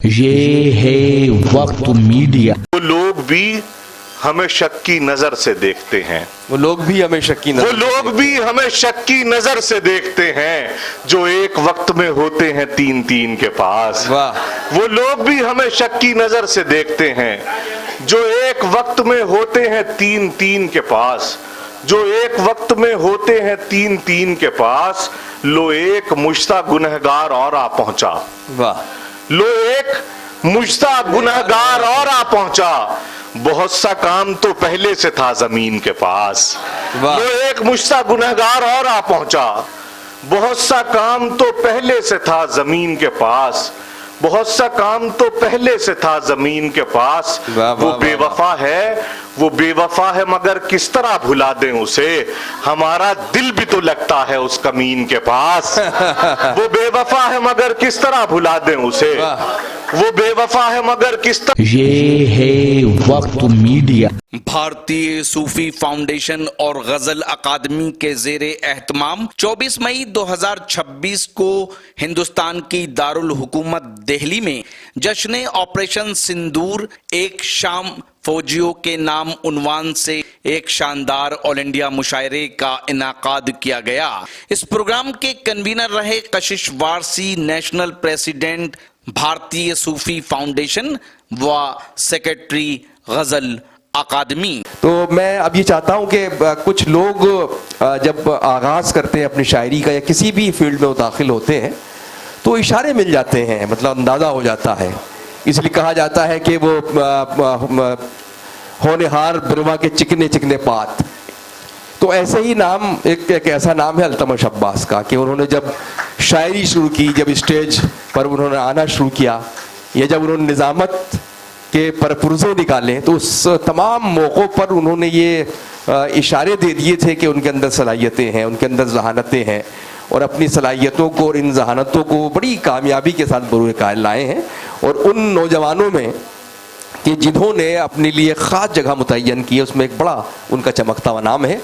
ये है वक्त मीडिया। वो लोग भी हमें शक की नजर से देखते हैं, वो लोग भी हमें शक की वो नजर लोग भी हमें शक की नजर से देखते हैं जो एक वक्त में होते हैं तीन तीन के पास। वाह, वो लोग भी हमें शक की नजर से देखते हैं जो एक वक्त में होते हैं तीन तीन के पास, जो एक वक्त में होते हैं तीन तीन के पास। लो एक मुश्ता गुनहगार और आ पहुंचा, वाह, लो एक मुश्ता गुनहगार और आ पहुंचा। बहुत सा काम तो पहले से था जमीन के पास। वाह। लो एक मुश्ता गुनहगार और आ पहुंचा। बहुत सा काम तो पहले से था जमीन के पास, बहुत सा काम तो पहले से था जमीन के पास। वाह, वो वाह, बेवफा है, वो बेवफा है मगर किस तरह भुला दें उसे, हमारा दिल भी तो लगता है उस कमीन के पास। वो बेवफा है मगर किस तरह भुला दें उसे, वो बेवफा है मगर किस तरह। ये है वक्त मीडिया। भारतीय सूफी फाउंडेशन और गजल अकादमी के ज़ेरे एहतमाम 24 मई 2026 को हिंदुस्तान की दारुल हुकूमत दिल्ली में जश्न ऑपरेशन सिंदूर एक शाम फौजियों के नाम उन्वान से एक शानदार ऑल इंडिया मुशायरे का इनाकाद किया गया। इस प्रोग्राम के कन्वीनर रहे कशिश वारसी, नेशनल प्रेसिडेंट भारतीय सूफी फाउंडेशन व सेक्रेटरी गजल अकादमी। तो मैं अब ये चाहता हूँ कि कुछ लोग जब आगाज़ करते हैं अपनी शायरी का या किसी भी फील्ड में वो दाखिल होते हैं तो इशारे मिल जाते हैं, मतलब अंदाज़ा हो जाता है। इसलिए कहा जाता है कि वो होनहार बिरवा के चिकने चिकने पात। तो ऐसे ही नाम एक ऐसा नाम है अल्तमश अब्बास का कि उन्होंने जब शायरी शुरू की, जब स्टेज पर उन्होंने आना शुरू किया या जब उन्होंने निज़ामत के परपुरज़े निकाले तो उस तमाम मौक़ों पर उन्होंने ये इशारे दे दिए थे कि उनके अंदर सलाहियतें हैं, उनके अंदर ज़हानतें हैं और अपनी सलाहियतों को और इन ज़हानतों को बड़ी कामयाबी के साथ बरूए कायल लाए हैं। और उन नौजवानों में कि जिन्होंने अपने लिए ख़ास जगह मुतय्यन की है उसमें एक बड़ा उनका चमकता हुआ नाम है।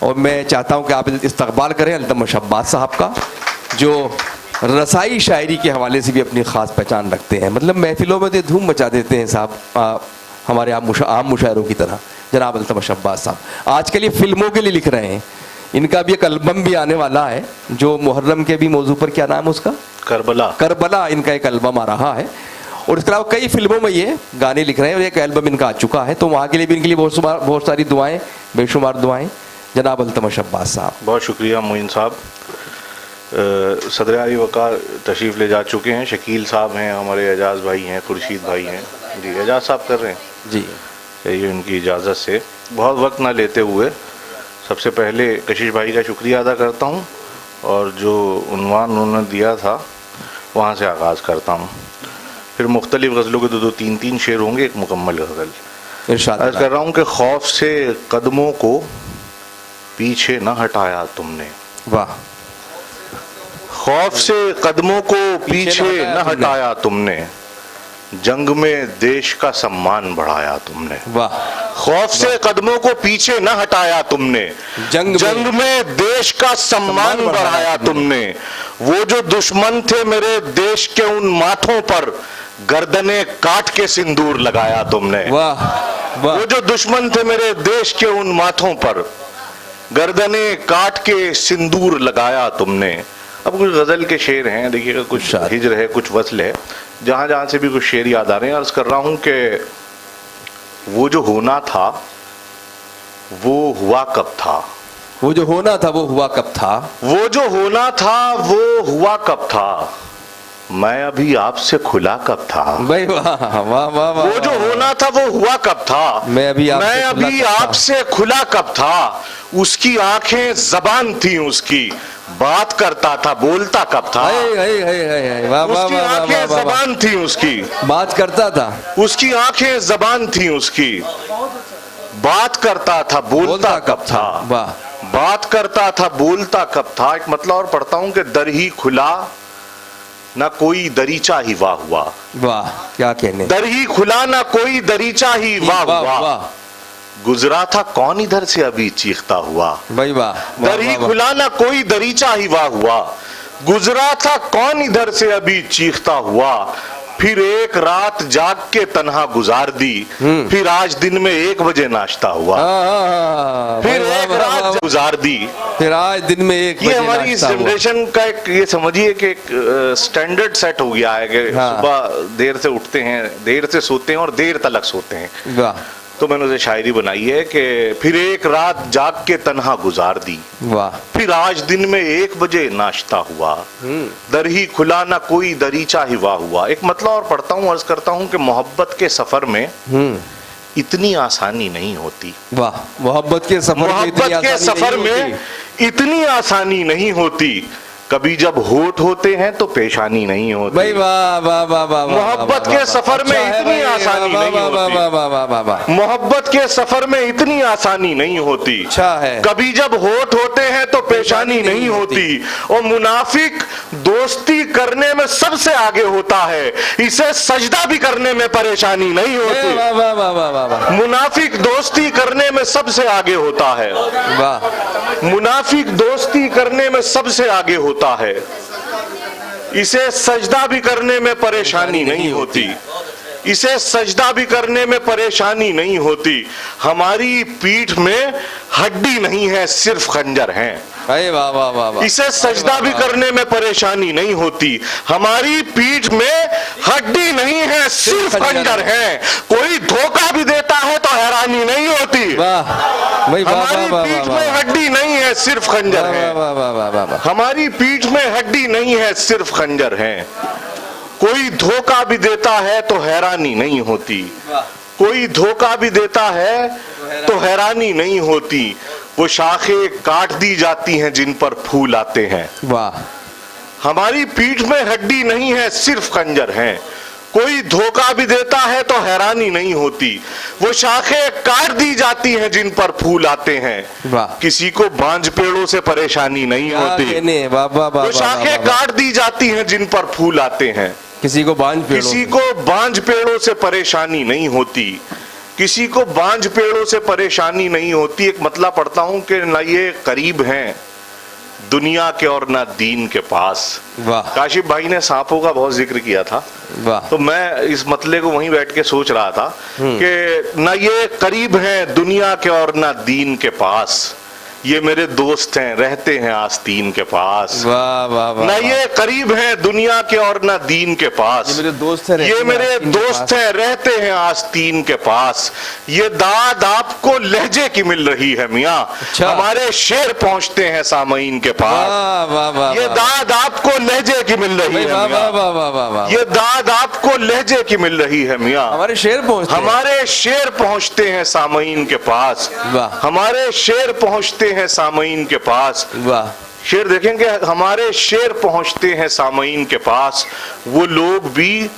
और मैं चाहता हूँ कि आप इस्तक़बाल करें अल्तमश अब्बास साहब का, जो रसाई शायरी के हवाले से भी अपनी ख़ास पहचान रखते हैं। मतलब महफिलों में तो धूम मचा देते हैं साहब, हमारे आम मुशायरों की तरह। जनाब अल्तमश अब्बास साहब आजकल ये फ़िल्मों के लिए लिख रहे हैं। इनका भी एक एल्बम भी आने वाला है जो मुहर्रम के भी मौजू पर, क्या नाम है उसका, करबला इनका एक एल्बम आ रहा है। और इसके अलावा कई फिल्मों में ये गाने लिख रहे हैं और एक एल्बम इनका आ चुका है। तो वहाँ के लिए भी इनके लिए बहुत सारी दुआएँ, बेशुमार दुआएँ। जनाब अल्तमश अब्बास साहब। बहुत शुक्रिया मोइन साहब। सदर आली वक़ार तशरीफ़ ले जा चुके हैं। शकील साहब हैं, हमारे एजाज़ भाई हैं, खुर्शीद भाई हैं। जी एजाज़ साहब कर रहे हैं जी, चाहिए उनकी इजाज़त से। बहुत वक्त ना लेते हुए सबसे पहले कशिश भाई का शुक्रिया अदा करता हूँ और जो उन्वान उन्होंने दिया था वहाँ से आगाज़ करता हूँ। फिर मुख्तलिफ़ गज़लों के दो तीन तीन शेर होंगे, एक मुकम्मल गज़ल इरशाद अर्ज़ कर रहा हूँ कि खौफ से कदमों को पीछे न हटाया तुमने। वाह। खौफ से कदमों को पीछे न हटाया तुमने, जंग में देश का सम्मान बढ़ाया तुमने। वाह। खौफ से कदमों को पीछे न हटाया तुमने, जंग में देश का सम्मान बढ़ाया तुमने। वो जो दुश्मन थे मेरे देश के उन माथों पर गर्दने काट के सिंदूर लगाया तुमने। वाह, वाह। वो जो दुश्मन थे मेरे देश के उन माथों पर गर्दने काट के सिंदूर लगाया तुमने। अब कुछ गज़ल के शेर हैं, देखिएगा, कुछ हिज्र है, कुछ वस्ल है, जहाँ जहाँ से भी कुछ शेर याद आ रहे हैं। अर्ज़ कर रहा हूँ कि वो जो होना था वो हुआ कब था, वो जो होना था वो हुआ कब था, वो जो होना था वो हुआ कब था, मैं अभी आपसे खुला कब था। भाई वाह वाह वाह वाह। वो जो होना था वो हुआ कब था, मैं अभी आपसे खुला कब था। उसकी आंखें जबान थी, उसकी बात करता था, बोलता कब था। उसकी आंखें जबान थी, उसकी बात करता था, उसकी आंखें जबान थी, उसकी बात करता था, बोलता कब था। वाह। बात करता था, बोलता कब था। एक मतलब और पढ़ता हूं कि दर ही खुला ना कोई दरीचा ही वाह हुआ। वाह, क्या कहने। दर ही खुला ना कोई दरीचा ही वाह हुआ, गुजरा था कौन इधर से अभी चीखता हुआ। भाई वाह। दर ही खुला ना कोई दरीचा ही वाह हुआ, गुजरा था कौन इधर से अभी चीखता हुआ। फिर एक रात जाग के तन्हा गुजार दी, फिर आज दिन में 1 बजे नाश्ता हुआ, फिर एक रात गुजार दी। फिर आज दिन में 1 ये बजे हमारी इस नाश्ता हुआ। जनरेशन का एक, ये समझिए कि एक स्टैंडर्ड सेट हो गया है कि हाँ। सुबह देर से उठते हैं, देर से सोते हैं और देर तलक सोते हैं। वाह तो मैंने उसे शायरी बनाई है कि फिर एक रात जाग के तन्हा गुजार दी, वाह फिर आज दिन में 1 बजे नाश्ता हुआ, दर ही खुला ना कोई दरीचा ही वाह हुआ। एक मतलब और पढ़ता हूँ, अर्ज करता हूँ कि मोहब्बत के सफर में इतनी आसानी नहीं होती, वाह मोहब्बत के सफर में इतनी आसानी नहीं होती, कभी जब होठ होते हैं तो पेशानी नहीं होती। भाई वाह वाह वाह वाह, मोहब्बत के सफर में इतनी आसानी नहीं होती, मोहब्बत के सफर में इतनी आसानी नहीं होती, अच्छा है। कभी जब होठ होते हैं तो पेशानी नहीं होती, और मुनाफिक दोस्ती करने में सबसे आगे होता है, इसे सजदा भी करने में परेशानी नहीं होती। वाह वाह वाह वाह वाह वाह, मुनाफिक दोस्ती करने में सबसे आगे होता है, वाह मुनाफिक दोस्ती करने में सबसे आगे होता है, इसे सजदा भी करने में परेशानी नहीं होती, इसे सजदा भी करने में परेशानी नहीं होती। हमारी पीठ में हड्डी नहीं है, सिर्फ खंजर है। अरे वाह वाह वाह वाह, इसे सजदा भी करने में परेशानी नहीं होती, हमारी पीठ में हड्डी नहीं है, सिर्फ खंजर है। कोई धोखा भी देता है तो हैरानी नहीं होती, वाह भाई वाह वाह हमारी वाह पीठ वाह में हड्डी नहीं है, सिर्फ खंजर है। वाह वाह वाह वाह वाह, हमारी पीठ में हड्डी नहीं है, सिर्फ खंजर है। कोई धोखा भी देता है तो हैरानी नहीं होती, कोई धोखा भी देता है तो हैरानी नहीं होती, वो शाखें काट दी जाती हैं जिन पर फूल आते हैं। वाह हमारी पीठ में हड्डी नहीं है, सिर्फ खंजर है। कोई धोखा भी देता है तो हैरानी नहीं होती, वो शाखें काट दी जाती हैं जिन पर फूल आते हैं। वाह किसी को बांझ पेड़ों से परेशानी नहीं होती, वाह वाह वाह, वो शाखें काट दी जाती हैं जिन पर फूल आते हैं। किसी को बांझ पेड़ों किसी को बांझ पेड़ों से परेशानी नहीं होती, किसी को बांझ पेड़ों से परेशानी नहीं होती। एक मतलब पढ़ता हूं कि ना ये करीब हैं दुनिया के और ना दीन के पास। वाह काशिफ भाई ने सांपों का बहुत जिक्र किया था, वाह तो मैं इस मतले को वहीं बैठ के सोच रहा था कि ना ये करीब हैं दुनिया के और ना दीन के पास, ये मेरे दोस्त हैं रहते हैं आस्तीन के पास। वाह वाह वाह, ना ये करीब हैं दुनिया के और ना दीन के पास, ये मेरे दोस्त हैं, ये मेरे दोस्त हैं रहते हैं आस्तीन के पास। ये दाद आपको लहजे की मिल रही है मियाँ, अच्छा। हमारे शेर पहुंचते हैं सामईन के पास। वाह वाह वाह, ये दाद आपको लहजे की मिल रही है वाह मियाँ, वाह वाह वाह वाह, ये दाद आपको लहजे की मिल रही है मियाँ, हमारे शेर पहुंचते हैं। हमारे शेर पहुंचते हैं सामईन के पास। वाह हमारे शेर पहुंचते हैं सामईन के पास। वाह शेर देखेंगे, हमारे शेर पहुंचते हैं सामईन के पास, वो लोग भी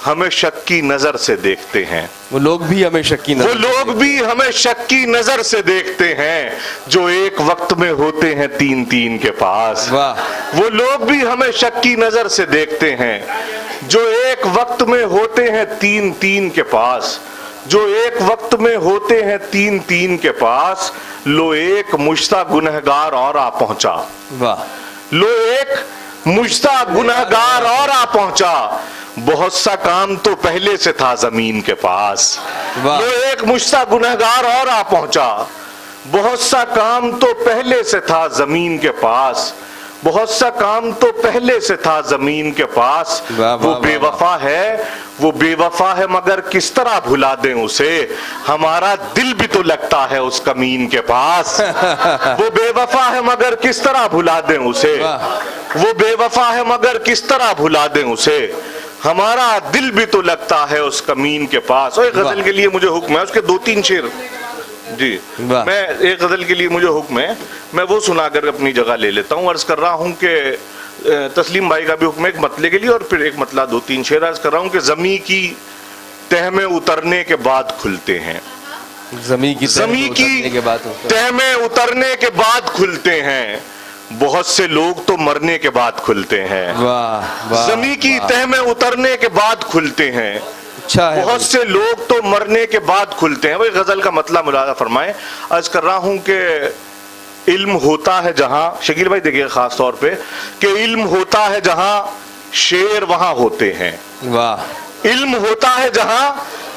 हमें शक की नजर से देखते हैं, वो लोग भी हमें शक की वो नजर, लोग भी हमें शक की नजर से देखते हैं, जो एक वक्त में होते हैं 3-3 के पास। वाह वो लोग भी हमें शक की नजर से देखते हैं, जो एक वक्त में होते हैं 3-3 के पास, जो एक वक्त में होते हैं 3-3 के पास। लो एक मुश्ता गुनहगार और आ पहुंचा, वाह लो एक मुश्ता गुनहगार और आ पहुंचा, बहुत सा काम तो पहले से था जमीन के पास। वाह लो एक मुश्ता गुनहगार और आ पहुंचा, बहुत सा काम तो पहले से था जमीन के पास, बहुत सा काम तो पहले से था जमीन के पास। वाह, वो वाह, बेवफा है, वो बेवफा है मगर किस तरह भुला दें उसे, हमारा दिल भी तो लगता है उस कमीन के पास। वो बेवफा है मगर किस तरह भुला दें उसे, वो बेवफा है मगर किस तरह भुला दें उसे, हमारा दिल भी तो लगता है उस कमीन के पास। और एक गजल के लिए मुझे हुक्म है, उसके 2-3 शेर जी, मैं एक गजल के लिए मुझे हुक्म है, मैं वो सुनाकर अपनी जगह ले लेता हूँ। अर्ज कर रहा हूँ कि तस्लीम भाई का भी हुक्म है एक मतले के लिए, और फिर एक मतला 2-3 शेर अर्ज कर रहा हूँ कि जमी की तह में उतरने के बाद खुलते हैं, जमी की तह में उतरने के बाद खुलते हैं, बहुत से लोग तो मरने के बाद खुलते हैं। वाह जमी की तह में उतरने के बाद खुलते हैं, अच्छा है, बहुत से लोग तो मरने के बाद खुलते हैं। वही गजल का मतलब मुलाजा फरमाए। अर्ज कर रहा हूं कि इल्म होता है जहां, शकील भाई देखिए खास तौर पे, कि इल्म होता है जहां शेर वहां होते हैं। वाह علم ہوتا ہے جہاں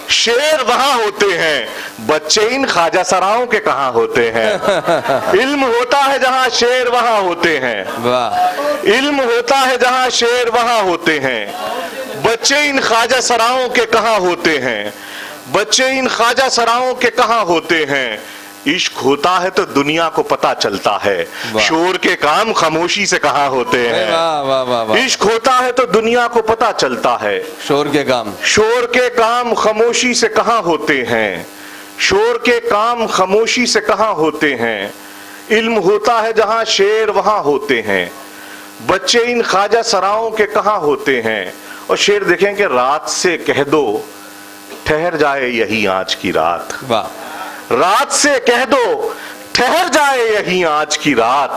شیر وہاں ہوتے ہیں، بچے ان خواجہ سراؤں کے کہاں ہوتے ہیں۔ علم ہوتا ہے جہاں شیر وہاں ہوتے ہیں، واہ، علم ہوتا ہے جہاں شیر وہاں ہوتے ہیں، بچے ان خواجہ سراؤں کے کہاں ہوتے ہیں، بچے ان خواجہ سراؤں کے کہاں ہوتے ہیں۔ عشق ہوتا ہے تو دنیا کو پتہ چلتا ہے، شور کے کام خاموشی سے کہاں ہوتے ہیں۔ واہ واہ واہ واہ، عشق ہوتا ہے تو دنیا کو پتہ چلتا ہے، شور کے کام، شور کے کام خاموشی سے کہاں ہوتے ہیں، شور کے کام خاموشی سے کہاں ہوتے ہیں۔ علم ہوتا ہے جہاں شیر وہاں ہوتے ہیں، بچے ان خواجہ سراؤں کے کہاں ہوتے ہیں۔ اور شیر دیکھیں کہ رات سے کہہ دو ٹھہر جائے یہی آج کی رات، واہ، رات سے کہہ دو ٹھہر جائے یہی آج کی رات،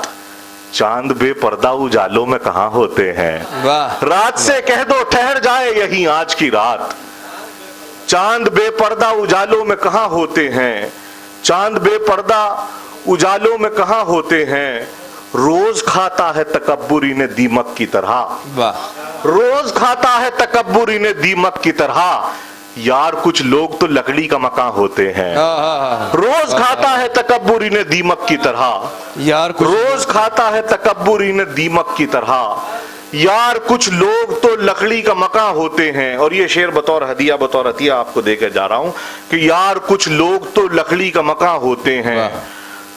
چاند بے پردہ اجالوں میں کہاں ہوتے ہیں۔ واہ، رات سے کہہ دو ٹھہر جائے یہی آج کی رات، چاند بے پردہ اجالوں میں کہاں ہوتے ہیں، چاند بے پردہ اجالوں میں کہاں ہوتے ہیں۔ روز کھاتا ہے تکبر انہیں دیمک کی طرح، واہ، روز کھاتا ہے تکبر انہیں دیمک کی طرح، یار کچھ لوگ تو لکڑی کا مکاں ہوتے ہیں۔ روز کھاتا ہے تکبر انہیں دیمک کی طرح، یار کچھ روز کھاتا ہے تکبر انہیں دیمک کی طرح، یار کچھ لوگ تو لکڑی کا مکاں ہوتے ہیں۔ اور یہ شعر بطور ہدیہ بطور عطیہ آپ کو دے کے جا رہا ہوں کہ یار کچھ لوگ تو لکڑی کا مکاں ہوتے ہیں،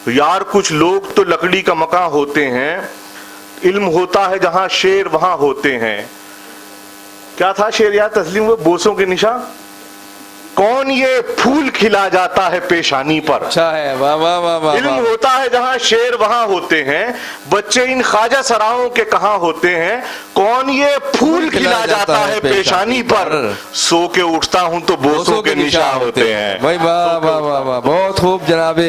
یار کچھ لوگ تو لکڑی کا مکاں ہوتے ہیں۔ علم ہوتا ہے جہاں شیر وہاں ہوتے ہیں۔ کیا تھا شعر یاد تسلیم ہوئے؟ بوسوں کے نشاں کون یہ پھول کھلا جاتا ہے پیشانی پر۔ اچھا ہے، واہ واہ واہ واہ، علم ہوتا ہے جہاں شیر وہاں ہوتے ہیں، بچے ان خواجہ سراؤں کے کہاں ہوتے ہیں، کون یہ پھول کھلا جاتا ہے پیشانی پر، سو کے اٹھتا ہوں تو بوسوں کے نشاں ہوتے ہیں۔ بھائی واہ واہ واہ واہ، بہت خوب جناب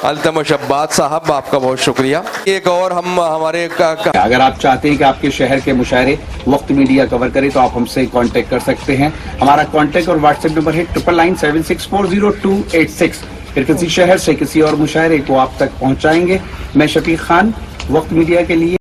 التمش عباس صاحب، آپ کا بہت شکریہ۔ ایک اور ہم ہمارے اگر آپ چاہتے ہیں کہ آپ کے شہر کے مشاعرے وقت میڈیا کور کرے تو آپ ہم سے کانٹیکٹ کر سکتے ہیں۔ ہمارا کانٹیکٹ اور واٹس ایپ نمبر ہے 9997640286۔ پھر کسی شہر سے کسی اور مشاعرے کو آپ تک پہنچائیں گے۔ میں شفیق خان، وقت میڈیا کے لیے۔